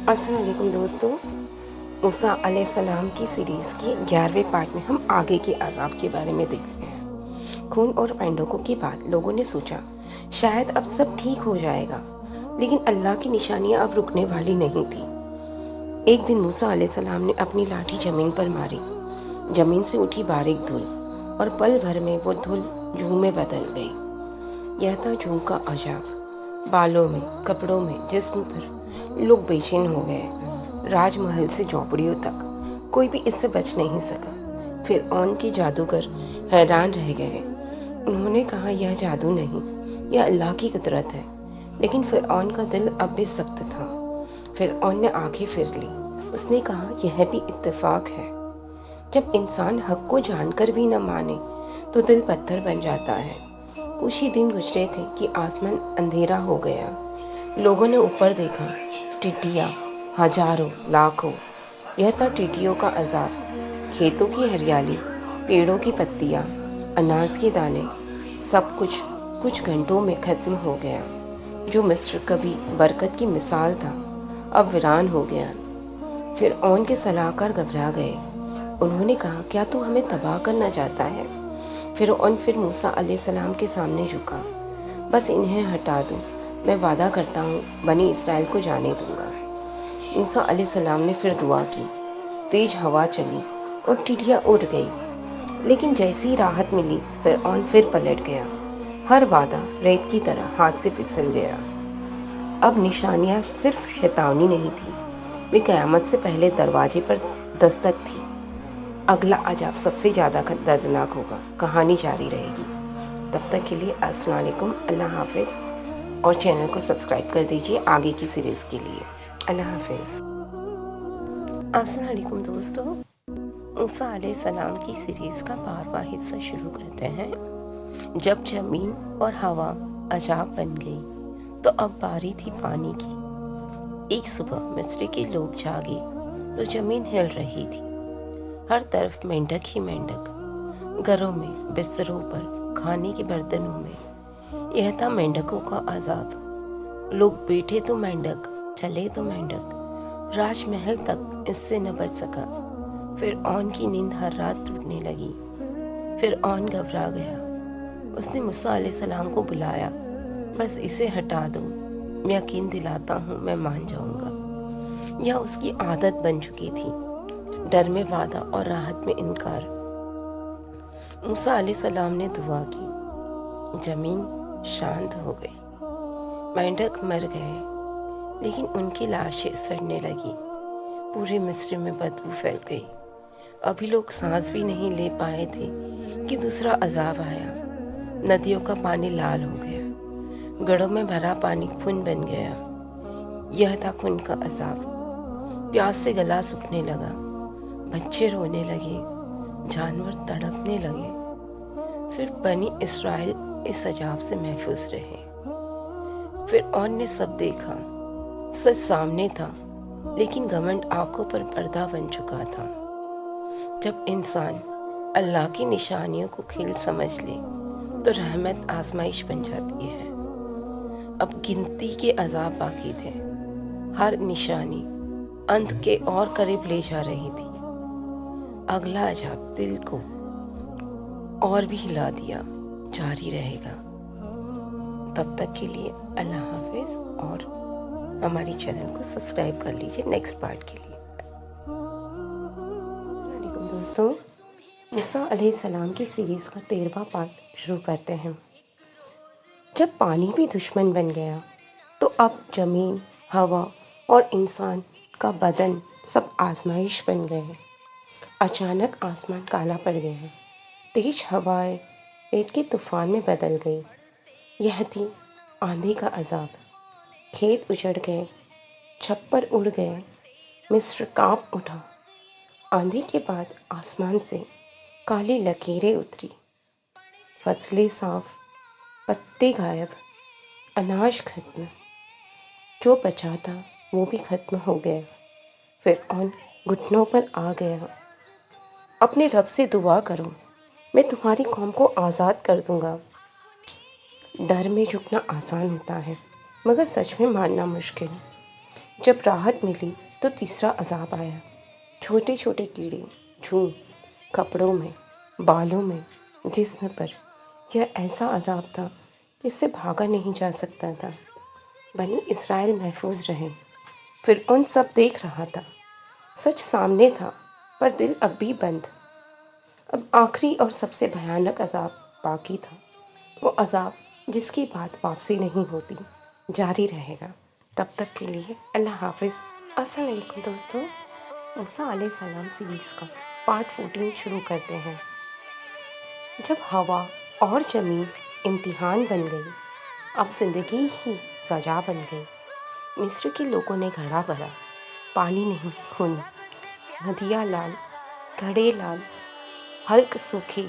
السلام علیکم دوستوں، موسیٰ علیہ السلام کی سیریز کی 11ویں پارٹ میں ہم آگے کے عذاب کے بارے میں دیکھتے ہیں۔ خون اور مینڈکوں کے بعد لوگوں نے سوچا شاید اب سب ٹھیک ہو جائے گا، لیکن اللہ کی نشانیاں اب رکنے والی نہیں تھی۔ ایک دن موسیٰ علیہ السلام نے اپنی لاٹھی زمین پر ماری، زمین سے اٹھی باریک دھول، اور پل بھر میں وہ دھول جوں میں بدل گئی۔ یہ تھا جوں کا عذاب۔ بالوں میں، کپڑوں میں، جسم پر لوگ بے چین ہو گئے۔ راج محل سے جھونپڑیوں تک کوئی بھی اس سے بچ نہیں سکا۔ فرعون کے جادوگر حیران رہ گئے۔ انہوں نے کہا یہ جادو نہیں، یہ اللہ کی قدرت ہے۔ لیکن فرعون کا دل اب بھی سخت تھا۔ فرعون نے آنکھیں پھیر لی۔ اس نے کہا یہ بھی اتفاق ہے۔ جب انسان حق کو جان کر بھی نہ مانے تو دل پتھر بن جاتا ہے۔ کچھ ہی دن گزرے تھے کہ آسمان اندھیرا ہو گیا۔ لوگوں نے اوپر دیکھا، ٹڈیاں ہزاروں لاکھوں۔ یہ تھا ٹڈیوں کا عذاب۔ کھیتوں کی ہریالی، پیڑوں کی پتیاں، اناج کے دانے، سب کچھ گھنٹوں میں ختم ہو گیا۔ جو مصر کبھی برکت کی مثال تھا اب ویران ہو گیا۔ فرعون کے صلاح کار گھبرا گئے۔ انہوں نے کہا کیا تو ہمیں تباہ کرنا چاہتا ہے؟ فرعون پھر موسیٰ علیہ السلام کے سامنے جھکا۔ بس انہیں ہٹا دو، میں وعدہ کرتا ہوں بنی اسرائیل کو جانے دوں گا۔ موسیٰ علیہ السلام نے پھر دعا کی۔ تیز ہوا چلی اور ٹڈیاں اڑ گئی، لیکن جیسی راحت ملی فرعون پھر پلٹ گیا۔ ہر وعدہ ریت کی طرح ہاتھ سے پھسل گیا۔ اب نشانیاں صرف شیطانی نہیں تھی، وہ قیامت سے پہلے دروازے پر دستک تھی۔ اگلا عذاب سب سے زیادہ دردناک ہوگا۔ کہانی جاری رہے گی۔ تب تک کے لیے السلام علیکم، اللہ حافظ، اور چینل کو سبسکرائب کر دیجیے آگے کی سیریز کے لیے۔ اللہ حافظ۔ السلام علیکم دوستو، موسیٰ علیہ السلام کی سیریز کا 12واں حصہ شروع کرتے ہیں۔ جب زمین اور ہوا عذاب بن گئی تو اب باری تھی پانی کی۔ ایک صبح مصر کے لوگ جاگے تو زمین ہل رہی تھی۔ ہر طرف مینڈک ہی مینڈک، گھروں میں، بستروں پر، کھانے کے برتنوں میں۔ یہ تھا مینڈکوں کا عذاب۔ لوگ بیٹھے تو مینڈک، چلے تو مینڈک۔ راج محل تک اس سے نہ بچ سکا۔ فرعون کی نیند ہر رات ٹوٹنے لگی۔ فرعون گھبرا گیا۔ اس نے موسیٰ علیہ السلام کو بلایا۔ بس اسے ہٹا دو، میں یقین دلاتا ہوں میں مان جاؤں گا۔ یہ اس کی عادت بن چکی تھی، ڈر میں وعدہ اور راحت میں انکار۔ موسیٰ علیہ السلام نے دعا کی۔ زمین شانت ہو گئی۔ مینڈک مر گئے، لیکن ان کی لاشیں سڑنے لگی۔ پورے مصر میں بدبو پھیل گئی۔ ابھی لوگ سانس بھی نہیں لے پائے تھے کہ دوسرا عذاب آیا۔ ندیوں کا پانی لال ہو گیا، گڑھوں میں بھرا پانی خون بن گیا۔ یہ تھا خون کا عذاب۔ پیاس سے گلا سوکھنے لگا، بچے رونے لگے، جانور تڑپنے لگے۔ صرف بنی اسرائیل اس عذاب سے محفوظ رہے۔ فرعون نے سب دیکھا، سچ سامنے تھا، لیکن گھمنڈ آنکھوں پر پردہ بن چکا تھا۔ جب انسان اللہ کی نشانیوں کو کھیل سمجھ لے تو رحمت آزمائش بن جاتی ہے۔ اب گنتی کے عذاب باقی تھے۔ ہر نشانی انت کے اور قریب لے جا رہی تھی۔ اگلا عذاب دل کو اور بھی ہلا دیا، جاری رہے گا۔ تب تک کے لیے اللہ حافظ، اور ہماری چینل کو سبسکرائب کر لیجیے نیکسٹ پارٹ کے لیے۔ السلام علیکم دوستوں، موسیٰ علیہ السلام کی سیریز کا 13واں پارٹ شروع کرتے ہیں۔ جب پانی بھی دشمن بن گیا تو اب زمین، ہوا اور انسان کا بدن سب آزمائش بن گئے۔ اچانک آسمان کالا پڑ گیا، تیز ہوائیں ریت کے طوفان میں بدل گئی۔ یہ تھی آندھی کا عذاب۔ کھیت اجڑ گئے، چھپر اڑ گئے، مصر کانپ اٹھا۔ آندھی کے بعد آسمان سے کالی لکیریں اتری۔ فصلیں صاف، پتے غائب، اناج ختم۔ جو بچا تھا وہ بھی ختم ہو گیا۔ فرعون گھٹنوں پر آ گیا۔ اپنے رب سے دعا کرو، میں تمہاری قوم کو آزاد کر دوں گا۔ ڈر میں جھکنا آسان ہوتا ہے، مگر سچ میں ماننا مشکل۔ جب راحت ملی تو تیسرا عذاب آیا۔ چھوٹے چھوٹے کیڑے جوں کپڑوں میں، بالوں میں، جسم پر۔ یہ ایسا عذاب تھا جس سے بھاگا نہیں جا سکتا تھا۔ بنی اسرائیل محفوظ رہے۔ فرعون سب دیکھ رہا تھا، سچ سامنے تھا، پر دل اب بھی بند۔ اب آخری اور سب سے بھیانک عذاب باقی تھا، وہ عذاب جس کی بات واپسی نہیں ہوتی، جاری رہے گا۔ تب تک کے لیے اللہ حافظ۔ السلام علیکم دوستوں، موسیٰ علیہ السلام سیریز کا پارٹ 14 شروع کرتے ہیں۔ جب ہوا اور زمین امتحان بن گئی، اب زندگی ہی سزا بن گئی۔ مصر کے لوگوں نے گھڑا بھرا، پانی نہیں خون، ندیاں لال، گھڑے لال، حلق سوکھے،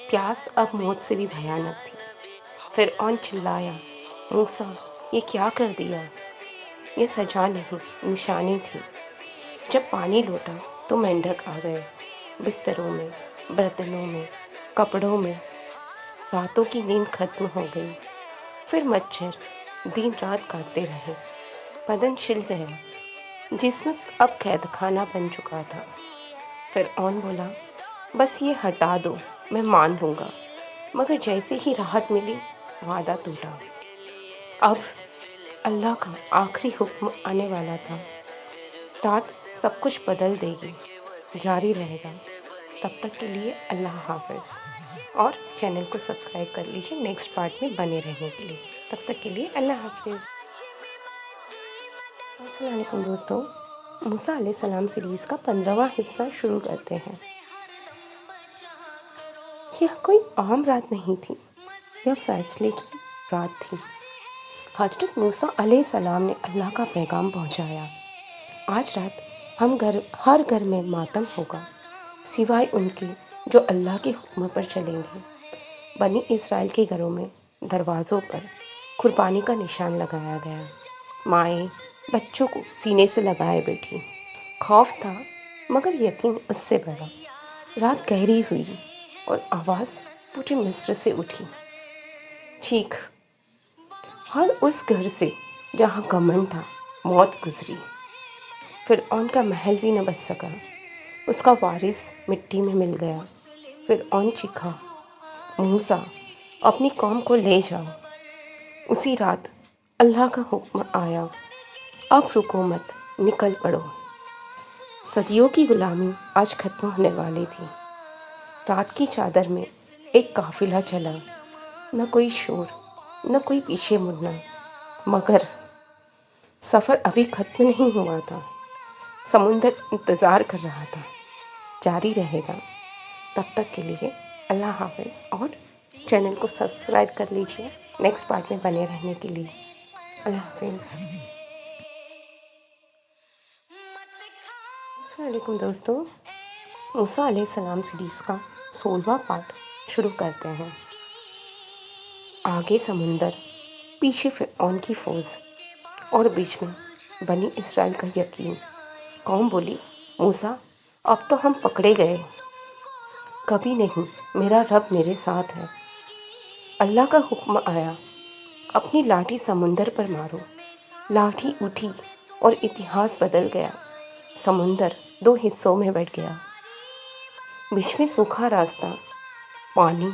پیاس اب موت سے بھی بھیانک تھی۔ فرعون چلایا، موسیٰ یہ کیا کر دیا؟ یہ سزا نہیں، نشانی تھی۔ جب پانی لوٹا تو مینڈک آ گئے، بستروں میں، برتنوں میں، کپڑوں میں۔ راتوں کی نیند ختم ہو گئی۔ پھر مچھر دن رات کاٹتے رہے، بدن چھل گیا، جسم اب قید خانہ بن چکا تھا۔ فرعون بولا، بس یہ ہٹا دو، میں مان لوں گا۔ مگر جیسے ہی راحت ملی، وعدہ ٹوٹا۔ اب اللہ کا آخری حکم آنے والا تھا۔ رات سب کچھ بدل دے گی، جاری رہے گا۔ تب تک کے لیے اللہ حافظ، اور چینل کو سبسکرائب کر لیجیے نیکسٹ پارٹ میں بنے رہنے کے لیے۔ تب تک کے لیے اللہ حافظ۔ السلام علیکم دوستوں، موسیٰ علیہ السلام سیریز کا 15واں حصہ شروع کرتے ہیں۔ یہ کوئی عام رات نہیں تھی، یہ فیصلے کی رات تھی۔ حضرت موسیٰ علیہ السلام نے اللہ کا پیغام پہنچایا۔ آج رات ہر گھر میں ماتم ہوگا، سوائے ان کے جو اللہ کے حکم پر چلیں گے۔ بنی اسرائیل کے گھروں میں دروازوں پر قربانی کا نشان لگایا گیا۔ مائیں بچوں کو سینے سے لگائے بیٹھی۔ خوف تھا مگر یقین اس سے بڑا۔ رات گہری ہوئی اور آواز پورے مصر سے اٹھی، چیخ، اور اس گھر سے جہاں گھمنڈ تھا موت گزری۔ فرعون کا محل بھی نہ بچ سکا، اس کا وارث مٹی میں مل گیا۔ فرعون چیخا، موسیٰ اپنی قوم کو لے جاؤ۔ اسی رات اللہ کا حکم آیا، اب رکو مت، نکل پڑو۔ صدیوں کی غلامی آج ختم ہونے والی تھی۔ رات کی چادر میں ایک قافلہ چلا، نہ کوئی شور، نہ کوئی پیچھے مڑنا۔ مگر سفر ابھی ختم نہیں ہوا تھا، سمندر انتظار کر رہا تھا، جاری رہے گا۔ تب تک کے لیے اللہ حافظ، اور چینل کو سبسکرائب کر لیجیے نیکسٹ پارٹ میں بنے رہنے کے لیے۔ اللہ حافظ۔ السلام علیکم دوستوں، موسیٰ علیہ السلام سیریز کا 16واں پارٹ شروع کرتے ہیں۔ آگے سمندر، پیچھے فرعون کی فوج، اور بیچ میں بنی اسرائیل کا یقین۔ قوم بولی، موسیٰ اب تو ہم پکڑے گئے۔ کبھی نہیں، میرا رب میرے ساتھ ہے۔ اللہ کا حکم آیا، اپنی لاٹھی سمندر پر مارو۔ لاٹھی اٹھی اور اتہاس بدل گیا۔ سمندر 2 حصوں میں بٹ گیا، بیچ میں سوکھا راستہ، پانی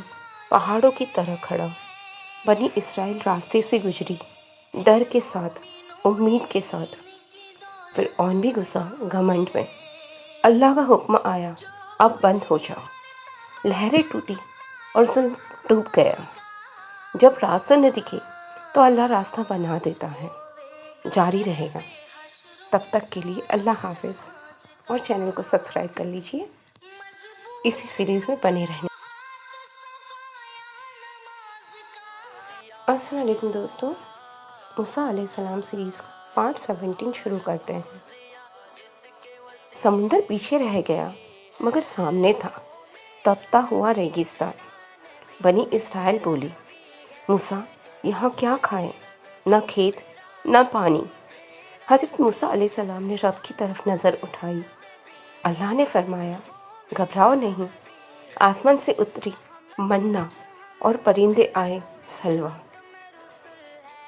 پہاڑوں کی طرح کھڑا۔ بنی اسرائیل راستے سے گزری، ڈر کے ساتھ، امید کے ساتھ۔ فرعون بھی گھسا گھمنڈ میں۔ اللہ کا حکم آیا، اب بند ہو جاؤ۔ لہریں ٹوٹی اور ظلم ڈوب گیا۔ جب راستہ نہ دکھے تو اللہ راستہ بنا دیتا ہے، جاری رہے گا۔ تب تک کے لیے اللہ حافظ، اور چینل کو سبسکرائب کر لیجیے اسی سیریز میں بنے رہنے۔ السلام علیکم دوستوں، موسیٰ علیہ السلام سیریز کا پارٹ 17 شروع کرتے ہیں۔ سمندر پیچھے رہ گیا مگر سامنے تھا تپتا ہوا ریگستان۔ بنی اسرائیل بولی، موسیٰ یہاں کیا کھائیں؟ نہ کھیت، نہ پانی۔ حضرت موسیٰ علیہ السلام نے رب کی طرف نظر اٹھائی۔ اللہ نے فرمایا، گھبراؤ نہیں، آسمان سے اتری منا اور پرندے آئے سلوہ۔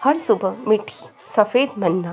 ہر صبح میٹھی سفید منا